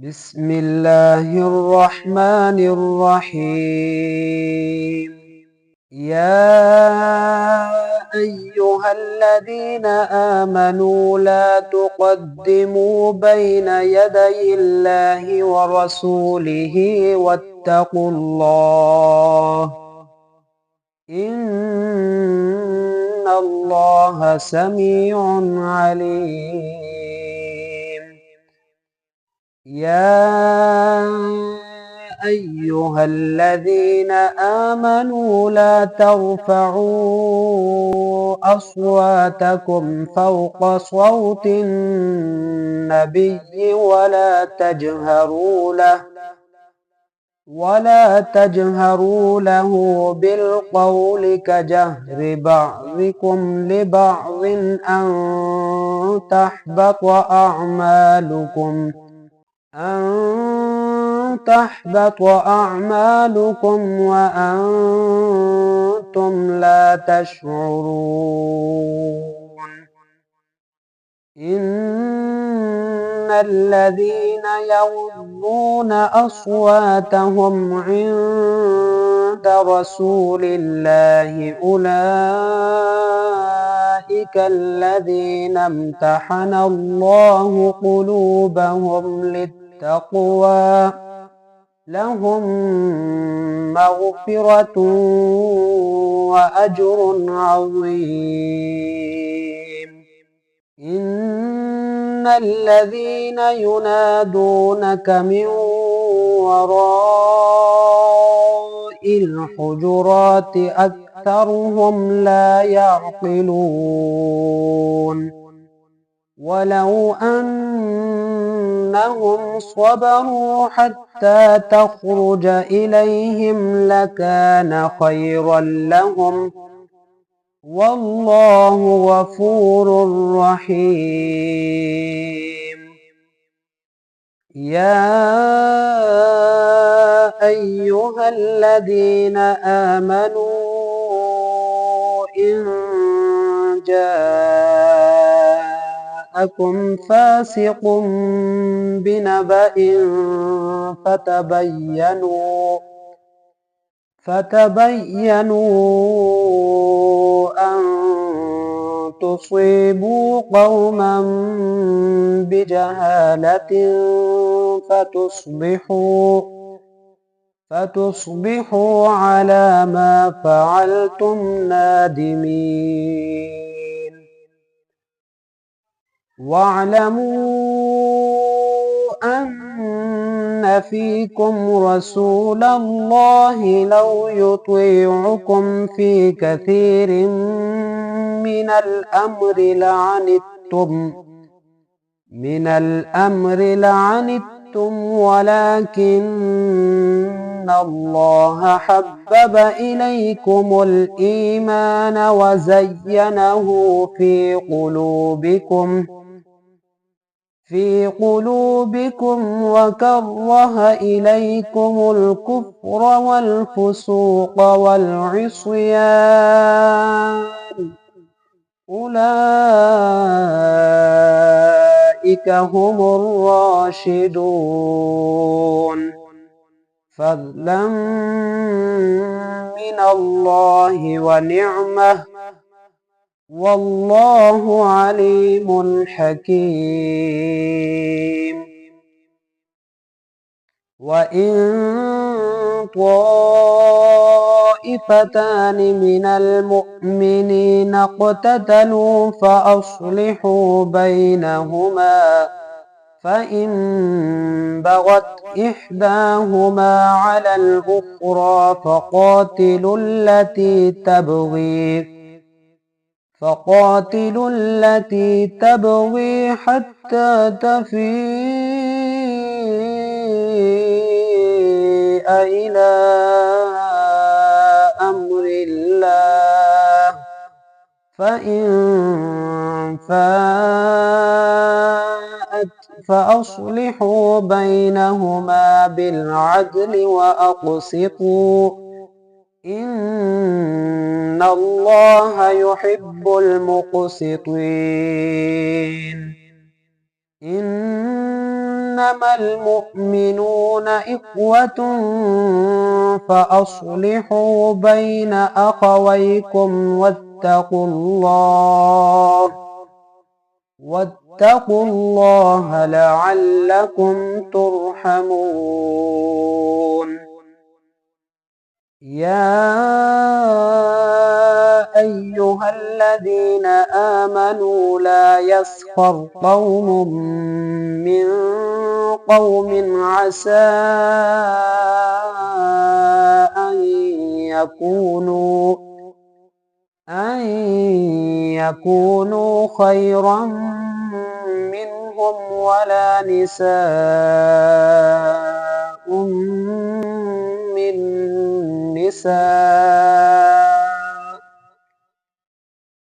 بسم الله الرحمن الرحيم. يا أيها الذين آمنوا لا تقدموا بين يدي الله ورسوله واتقوا الله إن الله سميع عليم. يا أيها الذين آمنوا لا ترفعوا أصواتكم فوق صوت النبي ولا تجهروا له بالقول كجهر بعضكم لبعض أن تحبط أعمالكم وأنتم لا تشعرون. إن الذين يغضون أصواتهم عند رسول الله أولئك الذين امتحن الله قلوبهم للتقوى لهم مغفرة وأجر عظيم. إن الذين ينادونك من وراء الحجرات أكثرهم لا يعقلون. ولو أنهم صبروا حتى تخرج إليهم لكان خيرا لهم والله غفور رحيم. يا أيها الذين آمنوا إن جاءكم فاسق بنبأ فتبينوا أن تصيبوا قوما بجهالة فتصبحوا على ما فعلتم نادمين. واعلموا أن فيكم رسول الله لو يطيعكم في كثير من الأمر لعنتم ولكن الله حبب إليكم الإيمان وزينه في قلوبكم وكره إليكم الكفر والفسوق والعصيان أولئك هم الراشدون فضلا من الله ونعمة والله عليم حكيم. وإن طائفتان من المؤمنين اقتتلوا فأصلحوا بينهما فإن بغت إحداهما على الأخرى فقاتلوا التي تبغي حتى تفيء إلى أمر الله فإن فاءت فأصلحوا بينهما بالعدل وأقسطوا إن الله يحب المقسطين. إنما المؤمنون إخوة فأصلحوا بين أخويكم واتقوا الله لعلكم ترحمون. يا أيها الذين آمنوا لا يسخر قوم من قوم عسى أن يكونوا خيرا منهم ولا نساء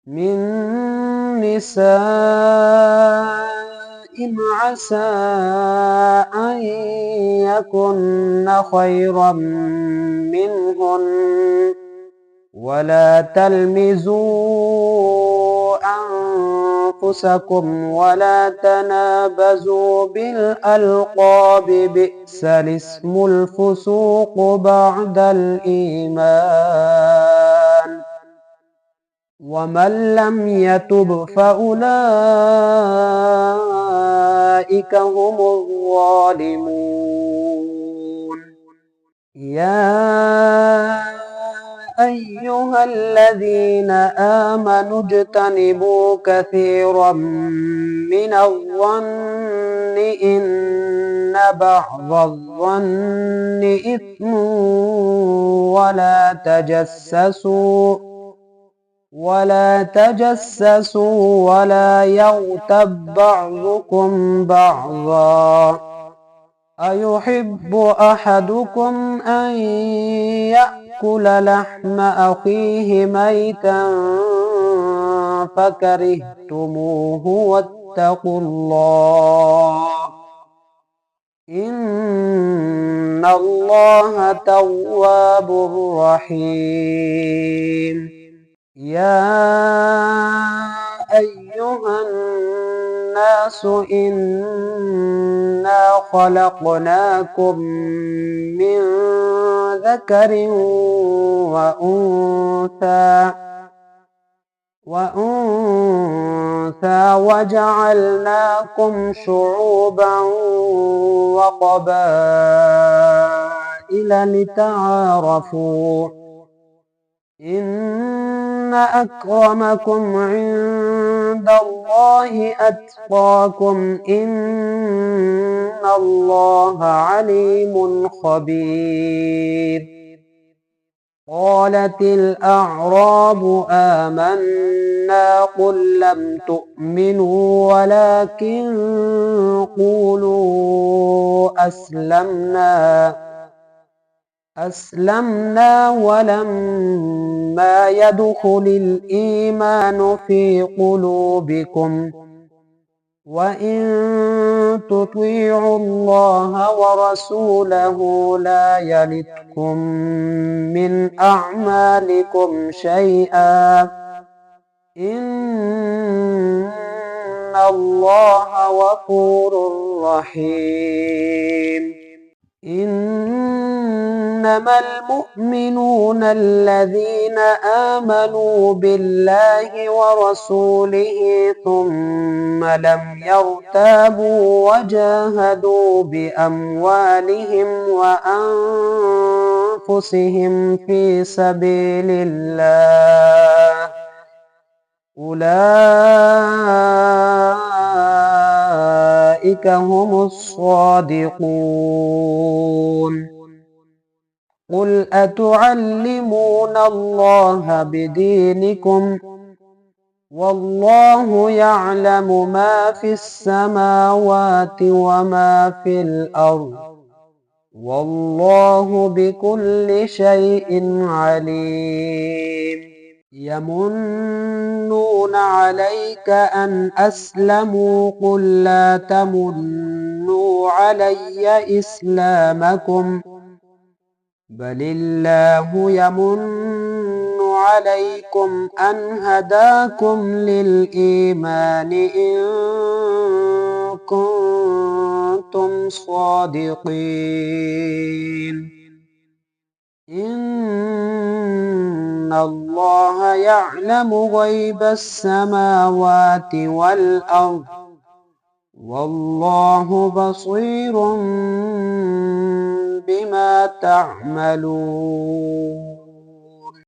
من نساء عسى أن يكن خيرا منهن ولا تلمزوا أنفسكم ولا تنابزوا بالألقاب بئس الاسم الفسوق بعد الإيمان ومن لم يتب فأولئك هم الظالمون. يا أيها الذين آمنوا اجتنبوا كثيرا من الظن إن بعض الظن إثم ولا تجسسوا ولا يغتب بعضكم بعضا أيحب أحدكم أن يأكل لحم أخيه ميتا فكرهتموه واتقوا الله إن الله تواب رحيم. يا أيها الناس إنا خلقناكم من ذكر وأنثى وجعلناكم شعوبا وقبائل لتعارفوا إن أكرمكم عند الله أتقاكم إن الله عليم خبير. قالت الأعراب آمنا قل لم تؤمنوا ولكن قولوا أسلمنا ولما يدخل الإيمان في قلوبكم وإن تطيعوا الله ورسوله لا يلتكم من أعمالكم شيئا إن الله غفور رحيم. إنما المؤمنون الذين آمنوا بالله ورسوله ثم لم يرتابوا وجاهدوا بأموالهم وأنفسهم في سبيل الله أولئك هم الصادقون. قل أتعلمون الله بدينكم والله يعلم ما في السماوات وما في الأرض والله بكل شيء عليم. يمنون عليك أن أسلموا قل لا تمنوا علي إسلامكم بل الله يمن عليكم أن هداكم للإيمان إن كنتم صادقين إن الله يعلم غيب السماوات والأرض والله بصير بما تعملون